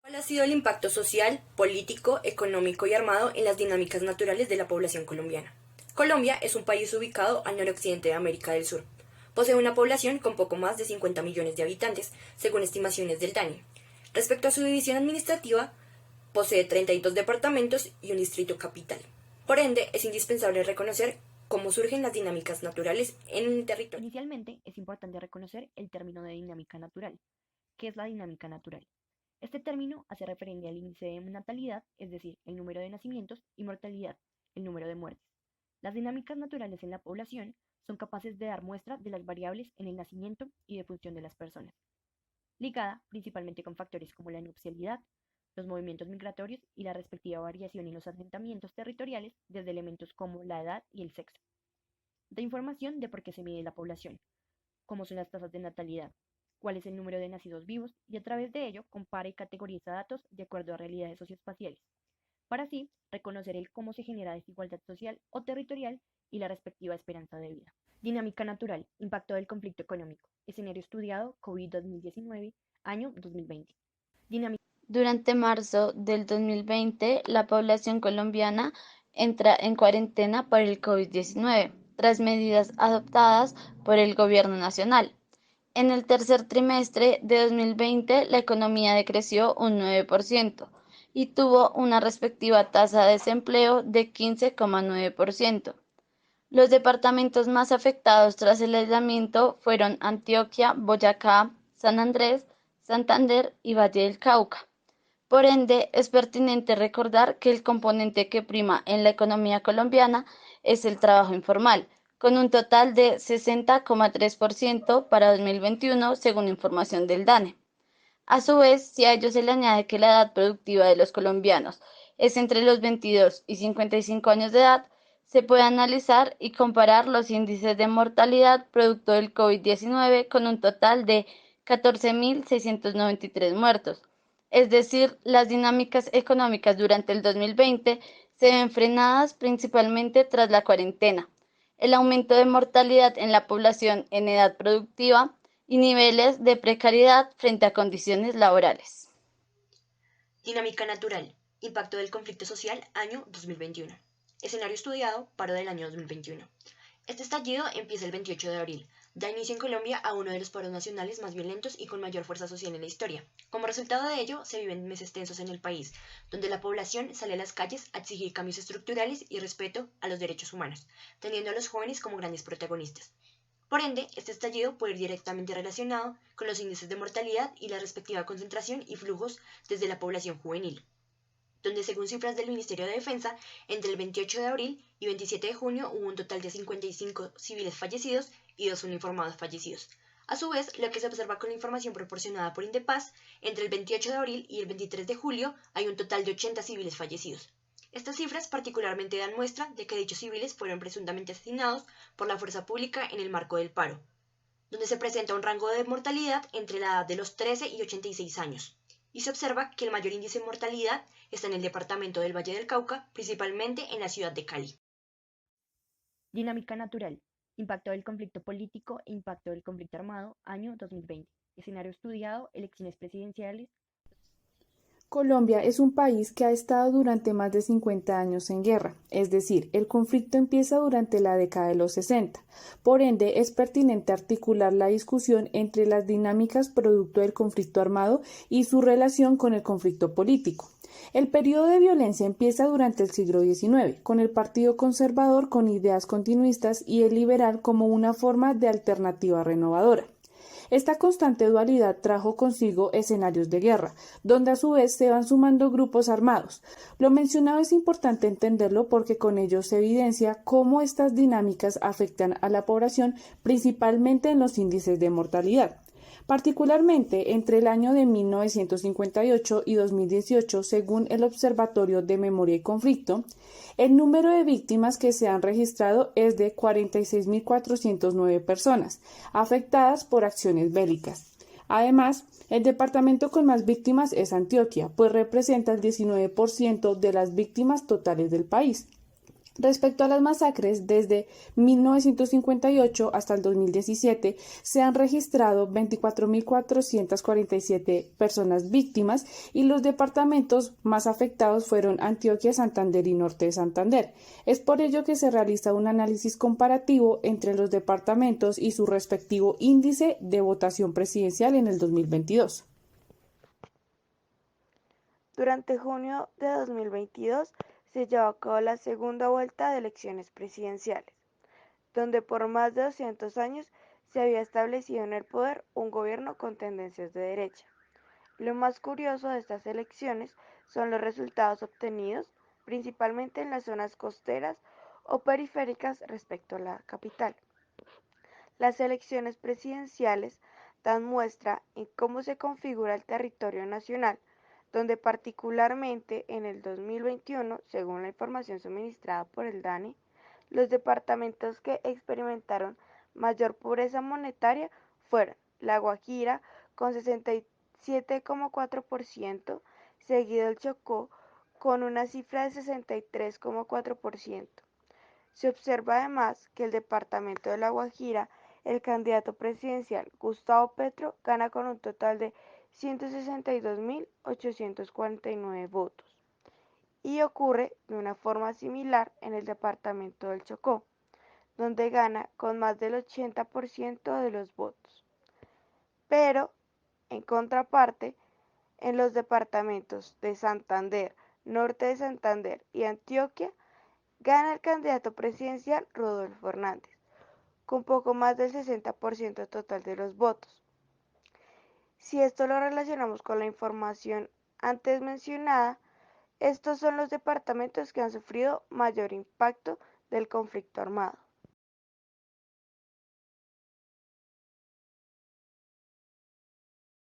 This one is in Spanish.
¿Cuál ha sido el impacto social, político, económico y armado en las dinámicas naturales de la población colombiana? Colombia es un país ubicado al noroccidente de América del Sur. Posee una población con poco más de 50 millones de habitantes, según estimaciones del DANE. Respecto a su división administrativa, posee 32 departamentos y un distrito capital. Por ende, es indispensable reconocer cómo surgen las dinámicas naturales en el territorio. Inicialmente, es importante reconocer el término de dinámica natural. ¿Qué es la dinámica natural? Este término hace referencia al índice de natalidad, es decir, el número de nacimientos, y mortalidad, el número de muertes. Las dinámicas naturales en la población son capaces de dar muestra de las variables en el nacimiento y defunción de las personas, ligada principalmente con factores como la nupcialidad, los movimientos migratorios y la respectiva variación en los asentamientos territoriales desde elementos como la edad y el sexo. Da información de por qué se mide la población, cómo son las tasas de natalidad, cuál es el número de nacidos vivos y a través de ello compara y categoriza datos de acuerdo a realidades socioespaciales, para así reconocer el cómo se genera desigualdad social o territorial y la respectiva esperanza de vida. Dinámica natural, impacto del conflicto económico, escenario estudiado COVID-2019, año 2020. Dinámica Durante marzo del 2020, la población colombiana entra en cuarentena por el COVID-19, tras medidas adoptadas por el Gobierno Nacional. En el tercer trimestre de 2020, la economía decreció un 9% y tuvo una respectiva tasa de desempleo de 15,9%. Los departamentos más afectados tras el aislamiento fueron Antioquia, Boyacá, San Andrés, Santander y Valle del Cauca. Por ende, es pertinente recordar que el componente que prima en la economía colombiana es el trabajo informal, con un total de 60,3% para 2021, según información del DANE. A su vez, si a ello se le añade que la edad productiva de los colombianos es entre los 22 y 55 años de edad, se puede analizar y comparar los índices de mortalidad producto del COVID-19 con un total de 14.693 muertos. Es decir, las dinámicas económicas durante el 2020 se ven frenadas principalmente tras la cuarentena, el aumento de mortalidad en la población en edad productiva y niveles de precariedad frente a condiciones laborales. Dinámica natural, impacto del conflicto social, año 2021. Escenario estudiado, paro del año 2021. Este estallido empieza el 28 de abril, da inicio en Colombia a uno de los paros nacionales más violentos y con mayor fuerza social en la historia. Como resultado de ello, se viven meses tensos en el país, donde la población sale a las calles a exigir cambios estructurales y respeto a los derechos humanos, teniendo a los jóvenes como grandes protagonistas. Por ende, este estallido puede ir directamente relacionado con los índices de mortalidad y la respectiva concentración y flujos desde la población juvenil, donde según cifras del Ministerio de Defensa, entre el 28 de abril y 27 de junio hubo un total de 55 civiles fallecidos y 2 uniformados fallecidos. A su vez, lo que se observa con la información proporcionada por Indepaz, entre el 28 de abril y el 23 de julio hay un total de 80 civiles fallecidos. Estas cifras particularmente dan muestra de que dichos civiles fueron presuntamente asesinados por la fuerza pública en el marco del paro, donde se presenta un rango de mortalidad entre la edad de los 13 y 86 años, y se observa que el mayor índice de mortalidad está en el departamento del Valle del Cauca, principalmente en la ciudad de Cali. Dinámica natural, impacto del conflicto político e impacto del conflicto armado, año 2020. Escenario estudiado, elecciones presidenciales. Colombia es un país que ha estado durante más de 50 años en guerra, es decir, el conflicto empieza durante la década de los 60. Por ende, es pertinente articular la discusión entre las dinámicas producto del conflicto armado y su relación con el conflicto político. El periodo de violencia empieza durante el siglo XIX, con el Partido Conservador con ideas continuistas y el liberal como una forma de alternativa renovadora. Esta constante dualidad trajo consigo escenarios de guerra, donde a su vez se van sumando grupos armados. Lo mencionado es importante entenderlo porque con ello se evidencia cómo estas dinámicas afectan a la población, principalmente en los índices de mortalidad. Particularmente entre el año de 1958 y 2018, según el Observatorio de Memoria y Conflicto, el número de víctimas que se han registrado es de 46.409 personas, afectadas por acciones bélicas. Además, el departamento con más víctimas es Antioquia, pues representa el 19% de las víctimas totales del país. Respecto a las masacres, desde 1958 hasta el 2017 se han registrado 24.447 personas víctimas y los departamentos más afectados fueron Antioquia, Santander y Norte de Santander. Es por ello que se realiza un análisis comparativo entre los departamentos y su respectivo índice de votación presidencial en el 2022. Durante junio de 2022 se llevó a cabo la segunda vuelta de elecciones presidenciales, donde por más de 200 años se había establecido en el poder un gobierno con tendencias de derecha. Lo más curioso de estas elecciones son los resultados obtenidos, principalmente en las zonas costeras o periféricas respecto a la capital. Las elecciones presidenciales dan muestra en cómo se configura el territorio nacional, donde particularmente en el 2021, según la información suministrada por el DANE, los departamentos que experimentaron mayor pobreza monetaria fueron La Guajira con 67,4%, seguido el Chocó con una cifra de 63,4%. Se observa además que el departamento de La Guajira, el candidato presidencial Gustavo Petro gana con un total de 162.849 votos. Y ocurre de una forma similar en el departamento del Chocó, donde gana con más del 80% de los votos. Pero, en contraparte, en los departamentos de Santander, Norte de Santander y Antioquia, gana el candidato presidencial Rodolfo Hernández, con poco más del 60% total de los votos. Si esto lo relacionamos con la información antes mencionada, estos son los departamentos que han sufrido mayor impacto del conflicto armado.